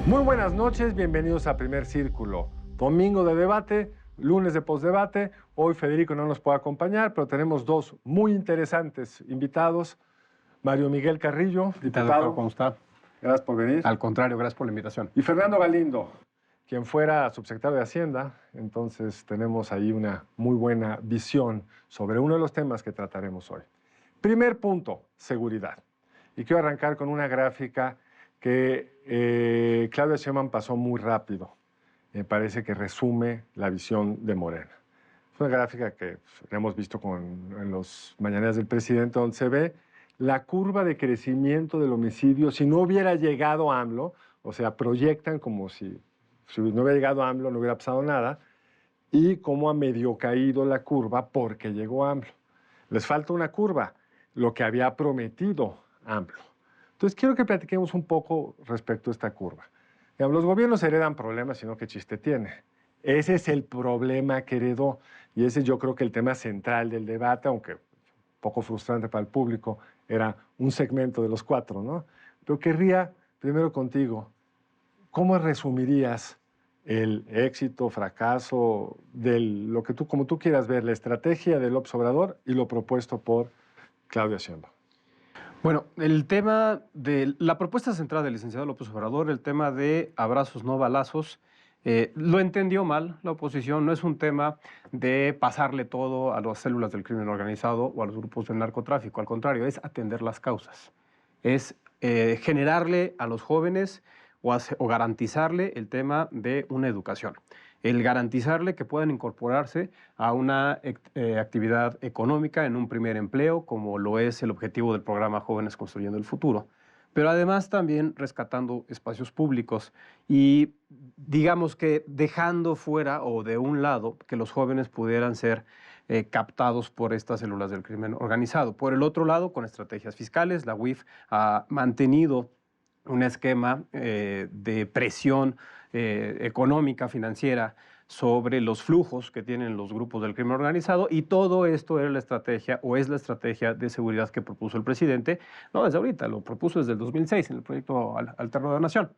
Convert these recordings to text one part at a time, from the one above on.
Muy buenas noches, bienvenidos a Primer Círculo. Domingo de debate, lunes de postdebate. Hoy Federico no nos puede acompañar, pero tenemos dos muy interesantes invitados. Mario Miguel Carrillo, diputado. ¿Cómo está? Gracias por venir. Al contrario, gracias por la invitación. Y Fernando Galindo, quien fuera subsecretario de Hacienda. Entonces tenemos ahí una muy buena visión sobre uno de los temas que trataremos hoy. Primer punto, seguridad. Y quiero arrancar con una gráfica que Claudia Sheinbaum pasó muy rápido. Me parece que resume la visión de Morena. Es una gráfica que hemos visto en los mañaneras del presidente, donde se ve la curva de crecimiento del homicidio si no hubiera llegado AMLO, o sea, proyectan como si no hubiera llegado AMLO, no hubiera pasado nada, y cómo ha medio caído la curva porque llegó AMLO. Les falta una curva, lo que había prometido AMLO. Entonces, quiero que platiquemos un poco respecto a esta curva. Digamos, los gobiernos heredan problemas, sino qué chiste tiene. Ese es el problema que heredó, y ese yo creo que el tema central del debate, aunque un poco frustrante para el público, era un segmento de los cuatro, ¿no? Pero querría, primero contigo, ¿cómo resumirías el éxito, fracaso, lo que como tú quieras ver, la estrategia de López Obrador y lo propuesto por Claudia Sheinbaum? Bueno, el tema de la propuesta central del licenciado López Obrador, el tema de abrazos no balazos, lo entendió mal la oposición. No es un tema de pasarle todo a las células del crimen organizado o a los grupos del narcotráfico. Al contrario, es atender las causas. Es generarle a los jóvenes o garantizarle el tema de una educación. El garantizarle que puedan incorporarse a una actividad económica en un primer empleo, como lo es el objetivo del programa Jóvenes Construyendo el Futuro, pero además también rescatando espacios públicos y digamos que dejando fuera o de un lado que los jóvenes pudieran ser captados por estas células del crimen organizado. Por el otro lado, con estrategias fiscales, la UIF ha mantenido un esquema de presión económica, financiera, sobre los flujos que tienen los grupos del crimen organizado, y todo esto era la estrategia o es la estrategia de seguridad que propuso el presidente, no desde ahorita, lo propuso desde el 2006 en el proyecto Alterno de la Nación.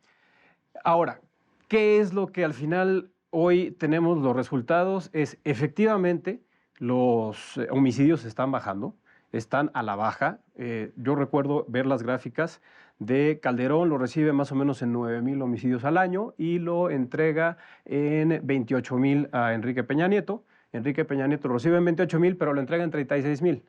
Ahora, ¿qué es lo que al final hoy tenemos los resultados? Es efectivamente los homicidios están bajando, están a la baja. Yo recuerdo ver las gráficas de Calderón, lo recibe más o menos en 9,000 homicidios al año y lo entrega en 28,000 a Enrique Peña Nieto. Enrique Peña Nieto lo recibe en 28,000, pero lo entrega en 36,000.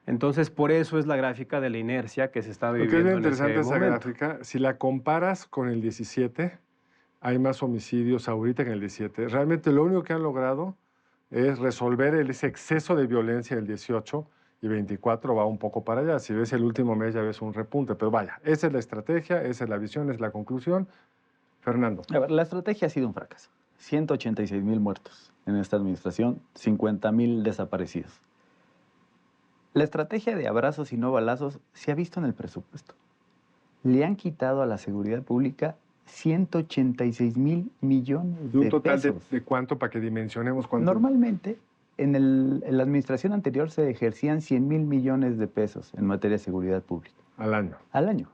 Entonces, por eso es la gráfica de la inercia que se está viviendo en ese momento. Lo que es interesante esa gráfica, si la comparas con el 17, hay más homicidios ahorita que en el 17. Realmente lo único que han logrado es resolver ese exceso de violencia del 18 y 24 va un poco para allá. Si ves el último mes ya ves un repunte, pero vaya, esa es la estrategia, esa es la visión, es la conclusión. Fernando. A ver, la estrategia ha sido un fracaso. 186,000 muertos en esta administración, 50,000 desaparecidos. La estrategia de abrazos y no balazos se ha visto en el presupuesto. Le han quitado a la seguridad pública 186,000 millones de pesos. ¿Un total de cuánto para que dimensionemos cuánto? Normalmente, en la administración anterior se ejercían 100,000 millones de pesos en materia de seguridad pública. Al año. Al año.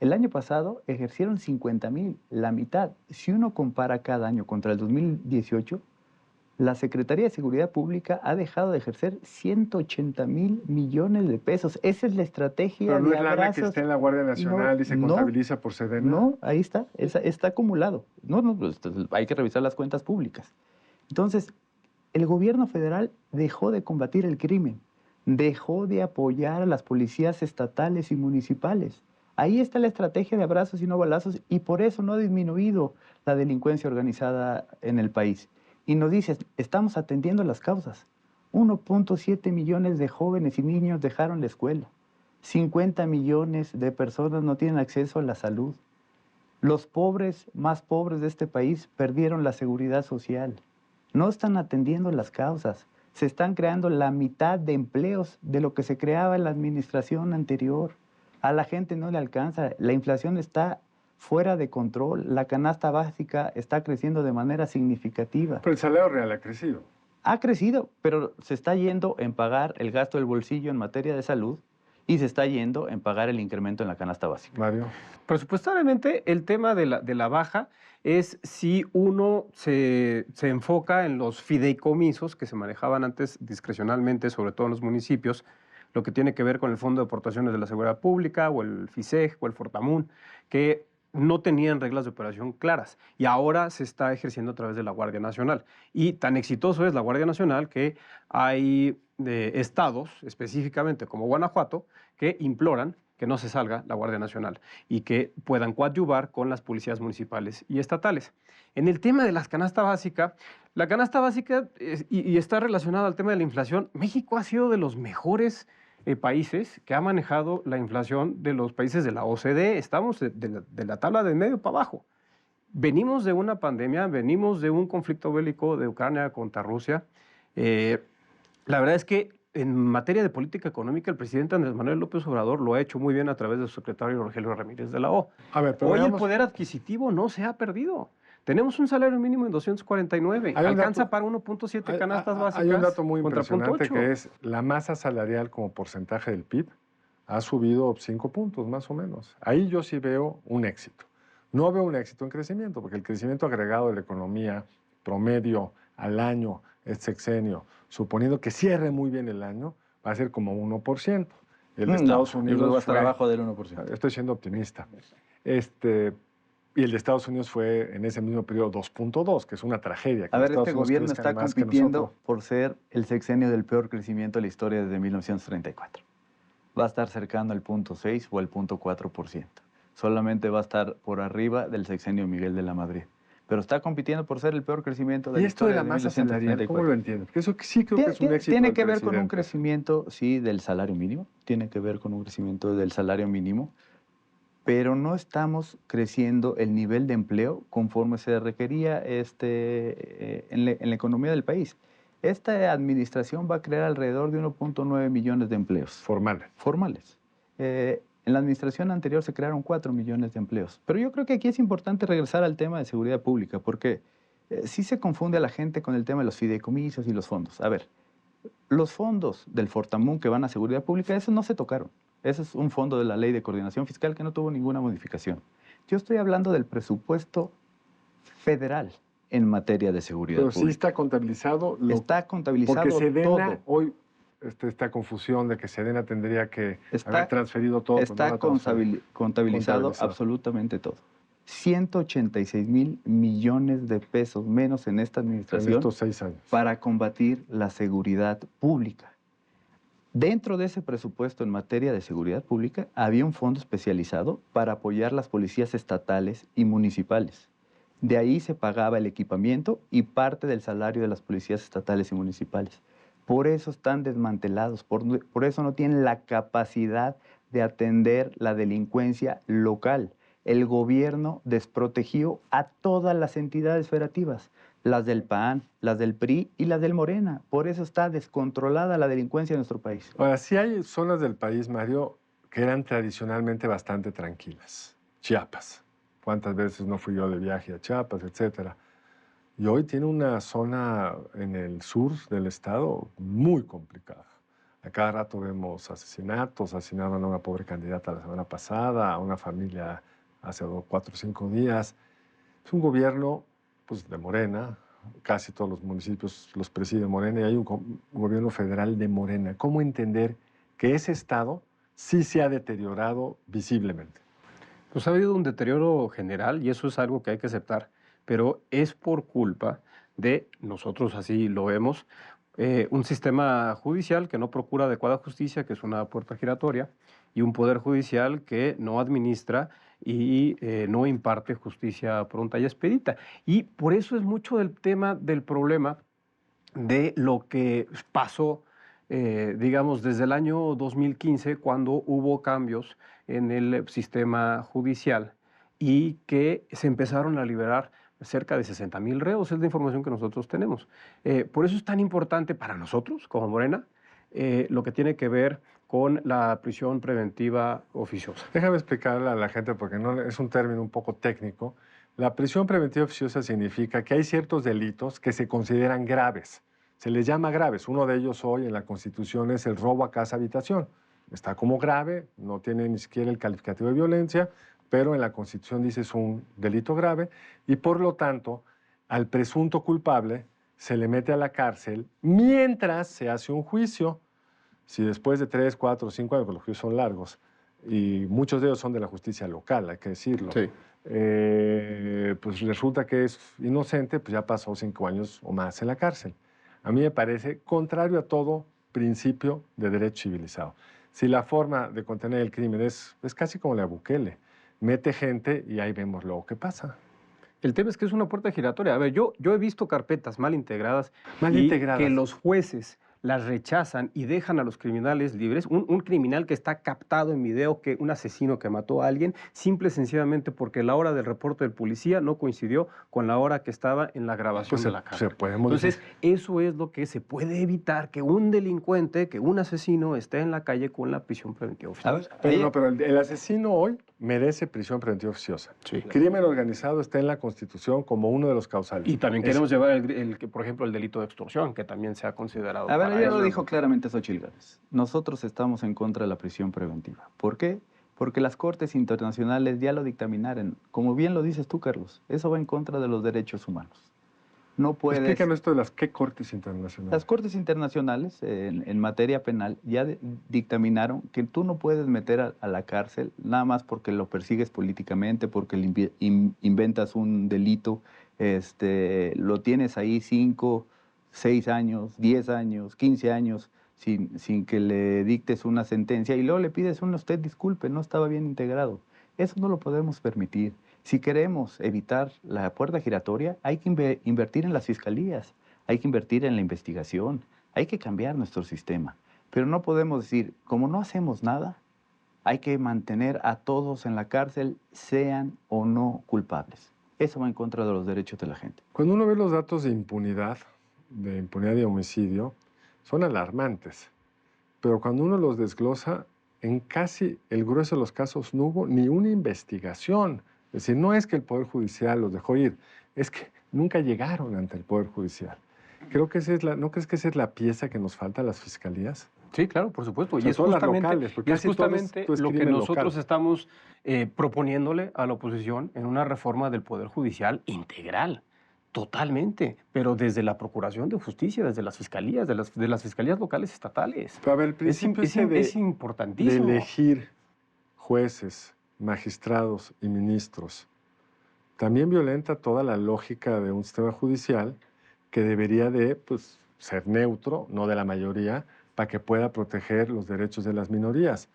El año pasado ejercieron 50,000, la mitad. Si uno compara cada año contra el 2018, la Secretaría de Seguridad Pública ha dejado de ejercer 180,000 millones de pesos. Esa es la estrategia. Pero no de es lana abrazos. que esté en la Guardia Nacional y se contabiliza por Sedena. No, ahí está, está acumulado. No, pues, hay que revisar las cuentas públicas. Entonces, el gobierno federal dejó de combatir el crimen, dejó de apoyar a las policías estatales y municipales. Ahí está la estrategia de abrazos y no balazos, y por eso no ha disminuido la delincuencia organizada en el país. Y nos dices, estamos atendiendo las causas. 1.7 millones de jóvenes y niños dejaron la escuela. 50 millones de personas no tienen acceso a la salud. Los pobres, más pobres de este país, perdieron la seguridad social. No están atendiendo las causas. Se están creando la mitad de empleos de lo que se creaba en la administración anterior. A la gente no le alcanza. La inflación está fuera de control. La canasta básica está creciendo de manera significativa. Pero el salario real ha crecido. Ha crecido, pero se está yendo en pagar el gasto del bolsillo en materia de salud y se está yendo en pagar el incremento en la canasta básica. Mario. Presupuestariamente, el tema de la baja es si uno se enfoca en los fideicomisos que se manejaban antes discrecionalmente, sobre todo en los municipios, lo que tiene que ver con el Fondo de Aportaciones de la Seguridad Pública o el FISEG o el Fortamun, que no tenían reglas de operación claras y ahora se está ejerciendo a través de la Guardia Nacional. Y tan exitoso es la Guardia Nacional que hay estados, específicamente como Guanajuato, que imploran que no se salga la Guardia Nacional y que puedan coadyuvar con las policías municipales y estatales. En el tema de la canasta básica, y está relacionada al tema de la inflación, México ha sido de los mejores países que ha manejado la inflación de los países de la OCDE. Estamos de la tabla de medio para abajo. Venimos de una pandemia, venimos de un conflicto bélico de Ucrania contra Rusia. La verdad es que en materia de política económica, el presidente Andrés Manuel López Obrador lo ha hecho muy bien a través de su secretario Rogelio Ramírez de la O. A ver, pero hoy veamos, el poder adquisitivo no se ha perdido. Tenemos un salario mínimo en 249. Hay un Alcanza dato- para 1.7 canastas básicas. hay un dato muy contra impresionante 0.8. que es la masa salarial como porcentaje del PIB ha subido 5 puntos más o menos. Ahí yo sí veo un éxito. No veo un éxito en crecimiento, porque el crecimiento agregado de la economía promedio al año, este sexenio, suponiendo que cierre muy bien el año, va a ser como 1%. El de Estados Unidos va a estar fue- abajo del 1%. Estoy siendo optimista. Y el de Estados Unidos fue en ese mismo periodo 2.2, que es una tragedia. Que A los ver, Estados este Unidos gobierno crezcan está más que compitiendo nosotros. por ser el sexenio del peor crecimiento de la historia desde 1934. Va a estar cercano al 0.6 o al 0.4%. Solamente va a estar por arriba del sexenio Miguel de la Madrid. Pero está compitiendo por ser el peor crecimiento de Y la esto de historia la masa salarial, ¿cómo 1934. lo entiendes? Porque eso sí creo que es un éxito Tiene del que ver con un presidente. crecimiento, sí, del salario mínimo. Tiene que ver con un crecimiento del salario mínimo. Pero no estamos creciendo el nivel de empleo conforme se requería en la economía del país. Esta administración va a crear alrededor de 1.9 millones de empleos Formal. formales. En la administración anterior se crearon 4 millones de empleos. Pero yo creo que aquí es importante regresar al tema de seguridad pública, porque sí se confunde a la gente con el tema de los fideicomisos y los fondos. A ver, los fondos del Fortamun que van a seguridad pública, esos no se tocaron. Ese es un fondo de la Ley de Coordinación Fiscal que no tuvo ninguna modificación. Yo estoy hablando del presupuesto federal en materia de seguridad Pero sí pública. está contabilizado. Está contabilizado porque Sedena, todo. hoy, esta confusión de que Sedena tendría que Está- haber transferido todo. pues no Está la transferió. contabilizado absolutamente todo. 186,000 millones de pesos menos en esta En administración estos 6 años. para combatir la seguridad pública. Dentro de ese presupuesto en materia de seguridad pública había un fondo especializado para apoyar las policías estatales y municipales. De ahí se pagaba el equipamiento y parte del salario de las policías estatales y municipales. Por eso están desmantelados, por eso no tienen la capacidad de atender la delincuencia local. El gobierno desprotegió a todas las entidades federativas, las del PAN, las del PRI y las del Morena. Por eso está descontrolada la delincuencia en nuestro país. Ahora, sí hay zonas del país, Mario, que eran tradicionalmente bastante tranquilas. Chiapas. ¿Cuántas veces no fui yo de viaje a Chiapas, etcétera? Y hoy tiene una zona en el sur del estado muy complicada. A cada rato vemos asesinatos. Asesinaron a una pobre candidata la semana pasada, a una familia hace 4 o 5 días. Es un gobierno pues, de Morena. Casi todos los municipios los preside Morena y hay un gobierno federal de Morena. ¿Cómo entender que ese estado sí se ha deteriorado visiblemente? Pues ha habido un deterioro general y eso es algo que hay que aceptar, pero es por culpa de, nosotros así lo vemos, un sistema judicial que no procura adecuada justicia, que es una puerta giratoria, y un poder judicial que no administra y no imparte justicia pronta y expedita. Y por eso es mucho del tema del problema de lo que pasó, digamos, desde el año 2015, cuando hubo cambios en el sistema judicial y que se empezaron a liberar cerca de 60,000 reos, es la información que nosotros tenemos. Por eso es tan importante para nosotros, como Morena, lo que tiene que ver con la prisión preventiva oficiosa. Déjame explicarle a la gente, porque no, es un término un poco técnico. La prisión preventiva oficiosa significa que hay ciertos delitos que se consideran graves. Se les llama graves. Uno de ellos hoy en la Constitución es el robo a casa habitación. está como grave, no tiene ni siquiera el calificativo de violencia, pero en la Constitución dice es un delito grave y por lo tanto al presunto culpable se le mete a la cárcel mientras se hace un juicio. Si después de 3, 4, 5 años, porque los juicios son largos, y muchos de ellos son de la justicia local, hay que decirlo, Sí. pues resulta que es inocente, pues ya pasó 5 años o más en la cárcel. A mí me parece contrario a todo principio de derecho civilizado. Si la forma de contener el crimen es casi como la de Bukele, mete gente y ahí vemos luego qué pasa. El tema es que es una puerta giratoria. A ver, yo he visto carpetas mal integradas Mal y integradas. que los jueces las rechazan y dejan a los criminales libres. Un criminal que está captado en video, que un asesino que mató a alguien, simple y sencillamente porque la hora del reporte del policía no coincidió con la hora que estaba en la grabación Pues de la cámara. se puede modificar. Entonces, eso es lo que se puede evitar, que un delincuente, que un asesino esté en la calle con la prisión preventiva A oficiosa. ver, Pero, ahí- no, pero el asesino hoy merece prisión preventiva oficiosa. Sí. Crimen organizado está en la Constitución como uno de los causales. Y también Es- queremos llevar, por ejemplo, el delito de extorsión, que también se ha considerado. A ver, para ya eso. lo dijo claramente Xóchitl Gálvez. Nosotros estamos en contra de la prisión preventiva. ¿Por qué? Porque las cortes internacionales ya lo dictaminaron. Como bien lo dices tú, Carlos, eso va en contra de los derechos humanos. No puedes... Explícanos esto de las qué cortes internacionales. Las cortes internacionales en materia penal ya dictaminaron que tú no puedes meter a la cárcel nada más porque lo persigues políticamente, porque le inventas un delito, lo tienes ahí 5, 6 años, 10 años, 15 años, sin que le dictes una sentencia y luego le pides usted disculpe, no estaba bien integrado. Eso no lo podemos permitir. Si queremos evitar la puerta giratoria, hay que invertir en las fiscalías, hay que invertir en la investigación, hay que cambiar nuestro sistema. Pero no podemos decir, como no hacemos nada, hay que mantener a todos en la cárcel, sean o no culpables. Eso va en contra de los derechos de la gente. Cuando uno ve los datos de impunidad y homicidio, son alarmantes. Pero cuando uno los desglosa, en casi el grueso de los casos no hubo ni una investigación. Es decir, no es que el Poder Judicial los dejó ir, es que nunca llegaron ante el Poder Judicial. Creo que ¿no crees que esa es la pieza que nos falta a las fiscalías? Sí, claro, por supuesto. Sobre Y es todo las justamente, locales, porque y es casi todo justamente es lo que crimen nosotros local. estamos proponiéndole a la oposición en una reforma del Poder Judicial integral, totalmente, pero desde la Procuración de Justicia, desde las fiscalías, de las fiscalías locales estatales. Pero a ver, el principio Es de importantísimo. elegir jueces, magistrados y ministros también violenta toda la lógica de un sistema judicial que debería de ser neutro, no de la mayoría, para que pueda proteger los derechos de las minorías.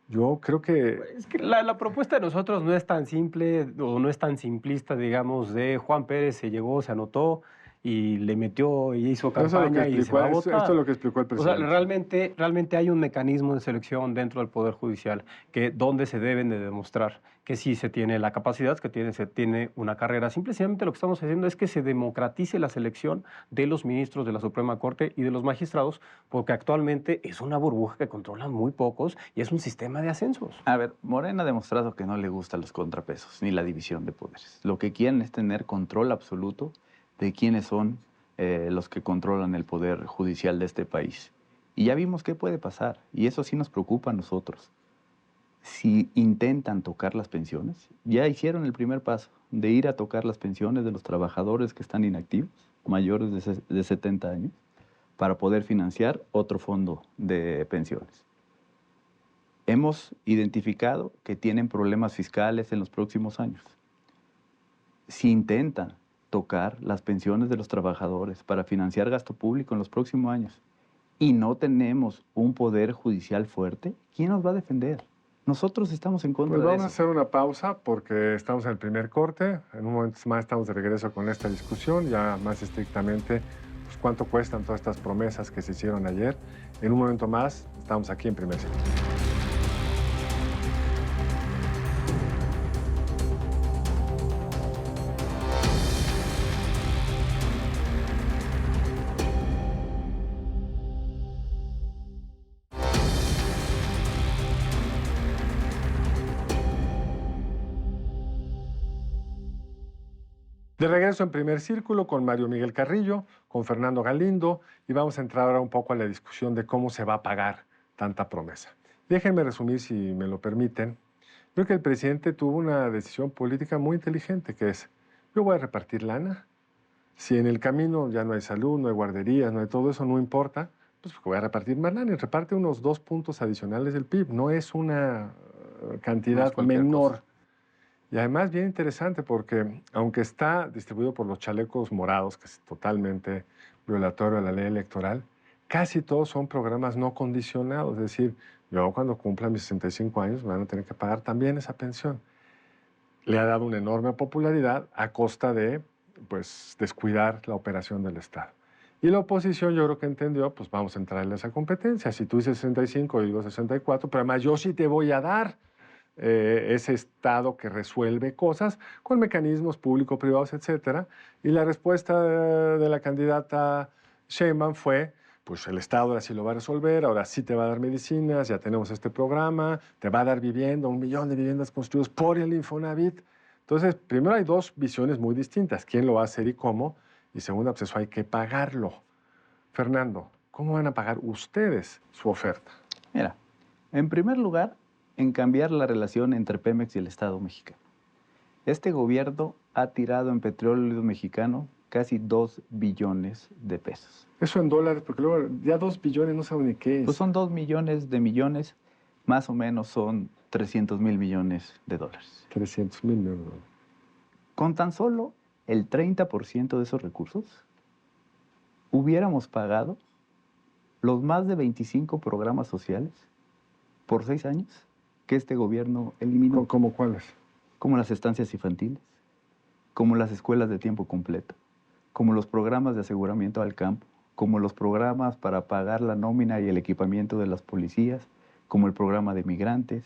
Yo creo que... Es que la propuesta de nosotros no es tan simple o no es tan simplista, digamos, de Juan Pérez se llegó, se anotó y le metió y hizo campaña y se va a votar. Esto es lo que explicó el O sea, presidente. realmente hay un mecanismo de selección dentro del Poder Judicial donde se deben de demostrar que sí se tiene la capacidad, que se tiene una carrera. Simplemente lo que estamos haciendo es que se democratice la selección de los ministros de la Suprema Corte y de los magistrados, porque actualmente es una burbuja que controlan muy pocos y es un sistema de ascensos. A ver, Morena ha demostrado que no le gustan los contrapesos ni la división de poderes. Lo que quieren es tener control absoluto de quiénes son los que controlan el poder judicial de este país. Y ya vimos qué puede pasar, y eso sí nos preocupa a nosotros. Si intentan tocar las pensiones, ya hicieron el primer paso de ir a tocar las pensiones de los trabajadores que están inactivos, mayores de 70 años, para poder financiar otro fondo de pensiones. Hemos identificado que tienen problemas fiscales en los próximos años. Si intentan tocar las pensiones de los trabajadores para financiar gasto público en los próximos años y no tenemos un poder judicial fuerte, ¿quién nos va a defender? Nosotros estamos en contra Pues de vamos a eso. hacer una pausa porque estamos en el primer corte. En un momento más estamos de regreso con esta discusión, ya más estrictamente, pues, cuánto cuestan todas estas promesas que se hicieron ayer. En un momento más estamos aquí en Primer Ciclo. De regreso en Primer Círculo con Mario Miguel Carrillo, con Fernando Galindo, y vamos a entrar ahora un poco a la discusión de cómo se va a pagar tanta promesa. Déjenme resumir, si me lo permiten. Creo que el presidente tuvo una decisión política muy inteligente, que es, yo voy a repartir lana. Si en el camino ya no hay salud, no hay guarderías, no hay todo eso, no importa, pues voy a repartir más lana. Y reparte unos 2 puntos adicionales del PIB. No es una cantidad No es cualquier menor. cosa. Y además bien interesante porque, aunque está distribuido por los chalecos morados, que es totalmente violatorio a la ley electoral, casi todos son programas no condicionados. Es decir, yo cuando cumpla mis 65 años me van a tener que pagar también esa pensión. Le ha dado una enorme popularidad a costa de, pues, descuidar la operación del Estado. Y la oposición, yo creo que entendió, pues vamos a entrarle a esa competencia. Si tú dices 65, yo digo 64, pero además yo sí te voy a dar ese Estado que resuelve cosas con mecanismos público-privados, etcétera. Y la respuesta de la candidata Sheinbaum fue, pues el Estado ahora sí lo va a resolver, ahora sí te va a dar medicinas, ya tenemos este programa, te va a dar vivienda, 1 millón de viviendas construidas por el Infonavit. Entonces, primero hay 2 visiones muy distintas, quién lo va a hacer y cómo, y segunda, pues eso hay que pagarlo. Fernando, ¿cómo van a pagar ustedes su oferta? Mira, en primer lugar, en cambiar la relación entre Pemex y el Estado mexicano. Este gobierno ha tirado en petróleo mexicano casi 2 billones de pesos. Eso en dólares, porque luego ya 2 billones no saben ni qué es. Pues son 2 millones de millones, más o menos son 300,000 millones de dólares. 300,000 euros. Con tan solo el 30% de esos recursos, hubiéramos pagado los más de 25 programas sociales por 6 años que este gobierno eliminó, ¿Cómo cuáles? como las estancias infantiles, como las escuelas de tiempo completo, como los programas de aseguramiento al campo, como los programas para pagar la nómina y el equipamiento de las policías, como el programa de migrantes,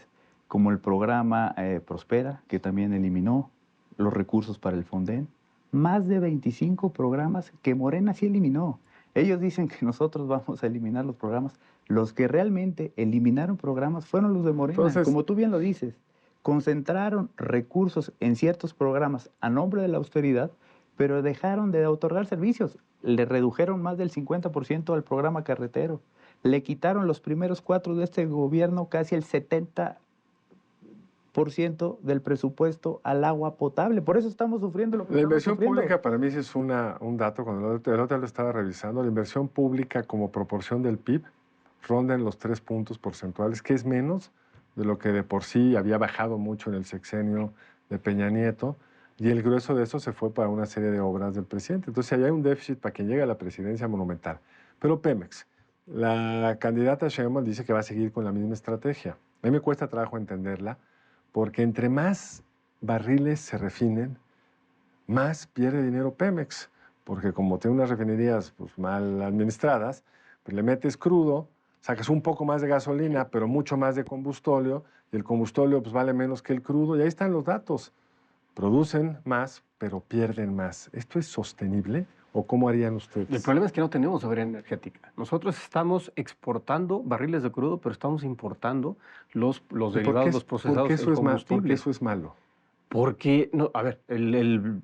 como el programa Prospera, que también eliminó los recursos para el Fonden. Más de 25 programas que Morena sí eliminó. Ellos dicen que nosotros vamos a eliminar los programas. Los que realmente eliminaron programas fueron los de Morena. Entonces, como tú bien lo dices, concentraron recursos en ciertos programas a nombre de la austeridad, pero dejaron de otorgar servicios. Le redujeron más del 50% al programa carretero. Le quitaron los primeros 4 de este gobierno casi el 70% del presupuesto al agua potable. Por eso estamos sufriendo lo que la estamos inversión sufriendo. pública para mí sí es un dato, cuando el otro lo estaba revisando, la inversión pública como proporción del PIB ronda en los 3 puntos porcentuales, que es menos de lo que de por sí había bajado mucho en el sexenio de Peña Nieto, y el grueso de eso se fue para una serie de obras del presidente. Entonces, ahí hay un déficit para quien llegue a la presidencia monumental. Pero Pemex, la candidata Sheinbaum dice que va a seguir con la misma estrategia. A mí me cuesta trabajo entenderla, porque entre más barriles se refinen, más pierde dinero Pemex, porque como tiene unas refinerías pues, mal administradas, pues le metes crudo, sacas un poco más de gasolina, pero mucho más de combustóleo, y el combustóleo pues, vale menos que el crudo, y ahí están los datos. Producen más, pero pierden más. ¿Esto es sostenible o cómo harían ustedes? El problema es que no tenemos soberanía energética. Nosotros estamos exportando barriles de crudo, pero estamos importando los derivados, los procesados, ¿Por qué eso el es malo? combustible. ¿Por qué eso es malo? Porque, no, a ver, en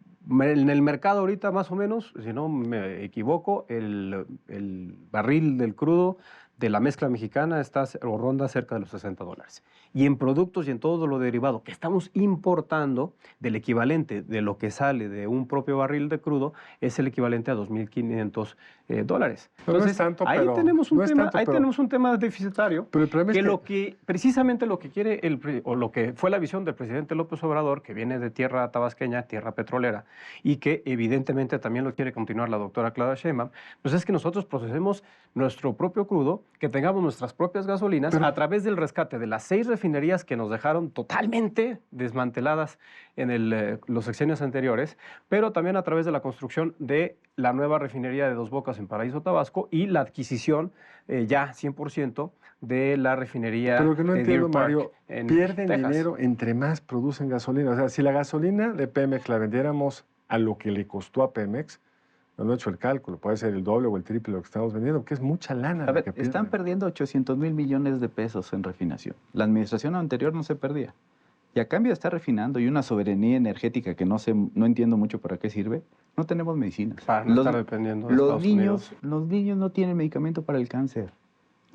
el mercado ahorita más o menos, si no me equivoco, el barril del crudo de la mezcla mexicana está o ronda cerca de los $60. Y en productos y en todo lo derivado que estamos importando, del equivalente de lo que sale de un propio barril de crudo, es el equivalente a $2,500. Pero no es Entonces, tanto, ahí pero- tenemos un no es tema, tanto, ahí pero- tenemos un tema deficitario. Pero el problema es Que precisamente lo que quiere o lo que fue la visión del presidente López Obrador, que viene de tierra tabasqueña, tierra petrolera, y que evidentemente también lo quiere continuar la doctora Claudia Sheinbaum, pues es que nosotros procesemos nuestro propio crudo, que tengamos nuestras propias gasolinas a través del rescate de las 6 refinerías que nos dejaron totalmente desmanteladas en los sexenios anteriores, pero también a través de la construcción de la nueva refinería de Dos Bocas en Paraíso, Tabasco, y la adquisición ya 100% de la refinería Pero lo que no de entiendo, Deer Park Mario, en pierden Texas. dinero entre más producen gasolina. O sea, si la gasolina de Pemex la vendiéramos a lo que le costó a Pemex, no he hecho el cálculo, puede ser el doble o el triple de lo que estamos vendiendo, que es mucha lana. A la ver, que están pierden. perdiendo 800,000 millones de pesos en refinación. La administración anterior no se perdía. Y a cambio de estar refinando y una soberanía energética que no entiendo mucho para qué sirve, no tenemos medicinas. Para no estar dependiendo de Estados Unidos. Los niños no tienen medicamento para el cáncer.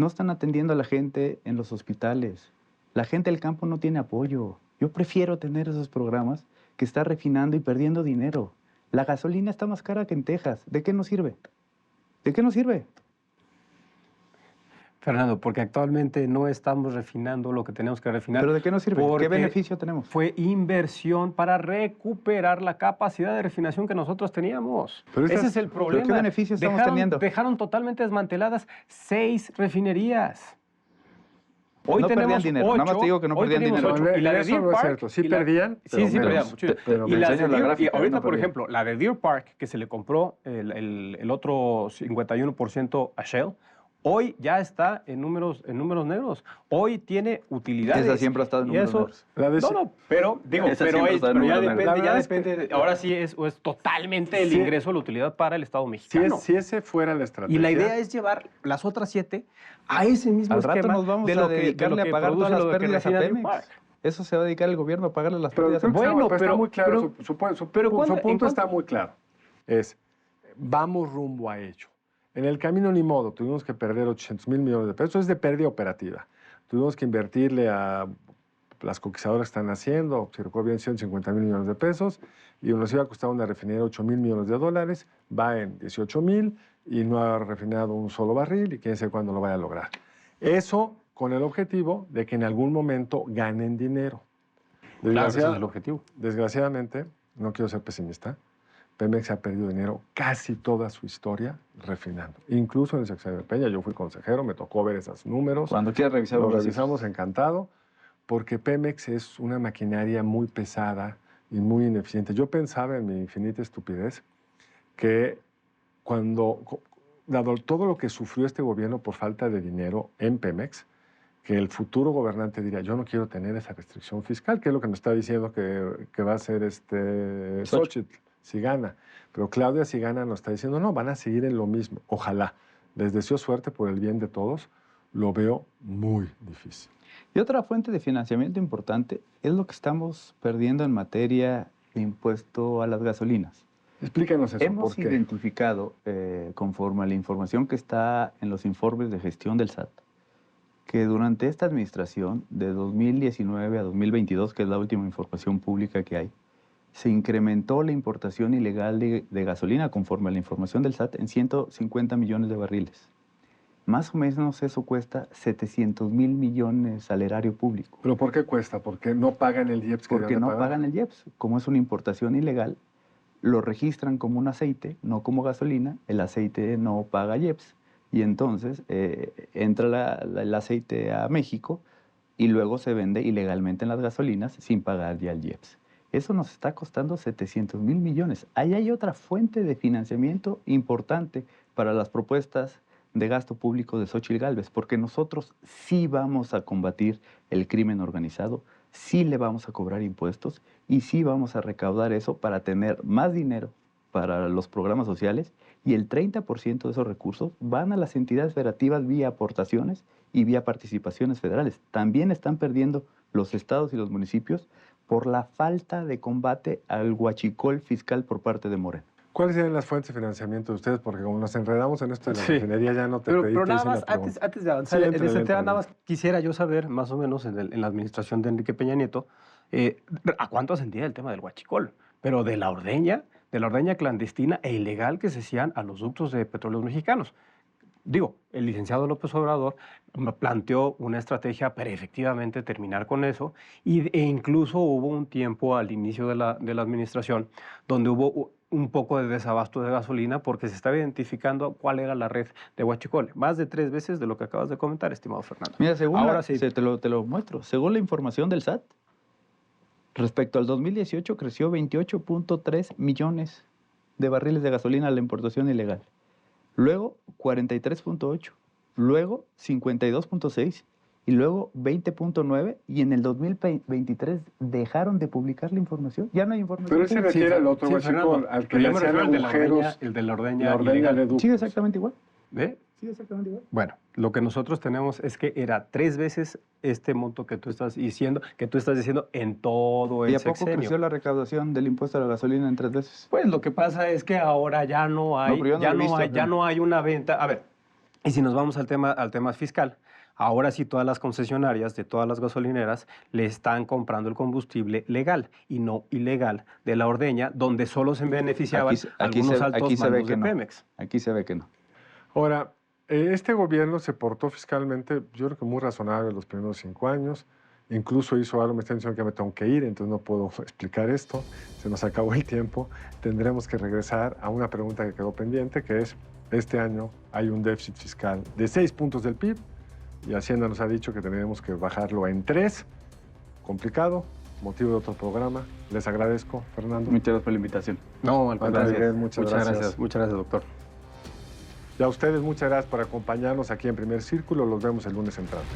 No están atendiendo a la gente en los hospitales. La gente del campo no tiene apoyo. Yo prefiero tener esos programas que estar refinando y perdiendo dinero. La gasolina está más cara que en Texas. ¿De qué nos sirve? ¿De qué nos sirve? Fernando, porque actualmente no estamos refinando lo que tenemos que refinar. ¿Pero de qué nos sirve? Porque ¿Qué beneficio tenemos? fue inversión para recuperar la capacidad de refinación que nosotros teníamos. Pero Ese es el ¿Pero problema. qué beneficio estamos teniendo? Dejaron totalmente desmanteladas 6 refinerías. Hoy No perdían tenemos dinero, 8, nada más te digo que no hoy perdían tenemos dinero. 8, y la de Eso Deer no es Park, cierto. Sí y la- perdían, Sí, pero sí, menos. perdían mucho. Pero Y me las de enseñas la Deer- gráfica, y ahorita, no por perdían. ejemplo, la de Deer Park, que se le compró el otro 51% a Shell, hoy ya está en números negros. Hoy tiene utilidades. Esa siempre ha estado en y números eso, negros. La de- No, pero digo, Esa pero, siempre está en pero ya números negros. depende, La verdad es que- ahora sí es totalmente el Sí. ingreso de la utilidad para el Estado Si, mexicano. si ese fuera la estrategia. Y la idea es llevar las otras 7 a ese mismo Al rato esquema nos vamos de a lo que, dedicarle de lo que a pagar produce todas las lo que pérdidas a refina Deer Pemex. Park. Eso se va a dedicar el gobierno a pagarle las Pero, pérdidas a creo que Pemex. Bueno, está pero- muy claro, pero- su pero punto ¿en cuánto- está muy claro. Es, vamos rumbo a ello. En el camino ni modo, tuvimos que perder 800,000 millones de pesos. Eso es de pérdida operativa. Tuvimos que invertirle a las coquizadoras que están haciendo, si recuerdo bien, 150,000 millones de pesos, y nos iba a costar una refinería 8,000 millones de dólares, va en 18,000 y no ha refinado un solo barril y quién sabe cuándo lo vaya a lograr. Eso con el objetivo de que en algún momento ganen dinero. Claro, ese es el objetivo. Desgraciadamente, no quiero ser pesimista, Pemex ha perdido dinero casi toda su historia refinando. Incluso en el sexenio de Peña, yo fui consejero, me tocó ver esos números. Cuando quieras revisar Lo los recibos. revisamos encantado, porque Pemex es una maquinaria muy pesada y muy ineficiente. Yo pensaba en mi infinita estupidez que dado todo lo que sufrió este gobierno por falta de dinero en Pemex, que el futuro gobernante diría, yo no quiero tener esa restricción fiscal, que es lo que nos está diciendo que va a hacer Xochitl, si gana. Pero Claudia, si gana, nos está diciendo, no, van a seguir en lo mismo. Ojalá. Les deseo suerte por el bien de todos. Lo veo muy difícil. Y otra fuente de financiamiento importante es lo que estamos perdiendo en materia de impuesto a las gasolinas. Explícanos eso, Hemos ¿por qué? identificado, conforme a la información que está en los informes de gestión del SAT, que durante esta administración, de 2019 a 2022, que es la última información pública que hay, se incrementó la importación ilegal de gasolina, conforme a la información del SAT, en 150 millones de barriles. Más o menos eso cuesta 700,000 millones al erario público. ¿Pero por qué cuesta? ¿Porque no pagan el IEPS que Porque deben de no pagar? pagan el IEPS. Como es una importación ilegal, lo registran como un aceite, no como gasolina. El aceite no paga IEPS. Y entonces entra el aceite a México y luego se vende ilegalmente en las gasolinas sin pagar ya el IEPS. Eso nos está costando 700,000 millones. Ahí hay otra fuente de financiamiento importante para las propuestas de gasto público de Xóchitl Gálvez, porque nosotros sí vamos a combatir el crimen organizado, sí le vamos a cobrar impuestos y sí vamos a recaudar eso para tener más dinero para los programas sociales, y el 30% de esos recursos van a las entidades federativas vía aportaciones y vía participaciones federales. También están perdiendo los estados y los municipios por la falta de combate al huachicol fiscal por parte de Morena. ¿Cuáles serían las fuentes de financiamiento de ustedes? Porque como nos enredamos en esto de la Sí. refinería, ya no te Pero, pedí pero que nada hice la más, pregunta. antes de avanzar Sí, en éntrale, ese tema, nada éntrale. más quisiera yo saber, más o menos en la administración de Enrique Peña Nieto, ¿a cuánto ascendía el tema del huachicol? Pero de la ordeña clandestina e ilegal que se hacían a los ductos de petróleos mexicanos. Digo, el licenciado López Obrador planteó una estrategia para efectivamente terminar con eso, e incluso hubo un tiempo al inicio de la administración donde hubo un poco de desabasto de gasolina porque se estaba identificando cuál era la red de huachicol. Más de 3 veces de lo que acabas de comentar, estimado Fernando. Mira, según Ahora sí. te lo muestro. Según la información del SAT, respecto al 2018 creció 28.3 millones de barriles de gasolina la importación ilegal. Luego 43.8, luego 52.6 y luego 20.9, y en el 2023 dejaron de publicar la información. Ya no hay información. Pero él se pública. refiere al otro Sí, huachicol, Fernando, al que pero le yo me hacían refiero al de la ordeña, agujeros, el de la ordeña la ordeña ilegal. de ductos. Sigue exactamente igual. ¿Ve? Sigue exactamente igual. Bueno, lo que nosotros tenemos es que era 3 veces este monto que tú estás diciendo, en todo el ¿Y a poco sexenio. creció la recaudación del impuesto a la gasolina en 3 veces? Pues lo que pasa es que ahora ya no hay, pero yo no ya lo he no visto, hay, ya ¿no? no hay una venta. A ver, Y si nos vamos al tema fiscal, ahora sí todas las concesionarias de todas las gasolineras le están comprando el combustible legal y no ilegal de la ordeña, donde solo se beneficiaban algunos altos mandos de Pemex. Aquí se ve que no. Ahora, este gobierno se portó fiscalmente, yo creo que muy razonable los primeros 5 años. Incluso hizo algo, me está diciendo que me tengo que ir, entonces no puedo explicar esto. Se nos acabó el tiempo. Tendremos que regresar a una pregunta que quedó pendiente, que es, este año hay un déficit fiscal de 6 puntos del PIB y Hacienda nos ha dicho que tenemos que bajarlo en 3. Complicado, motivo de otro programa. Les agradezco, Fernando. Muchas gracias por la invitación. No, al contrario. Miguel, muchas gracias. Muchas gracias, doctor. Y a ustedes muchas gracias por acompañarnos aquí en Primer Círculo. Los vemos el lunes entrante.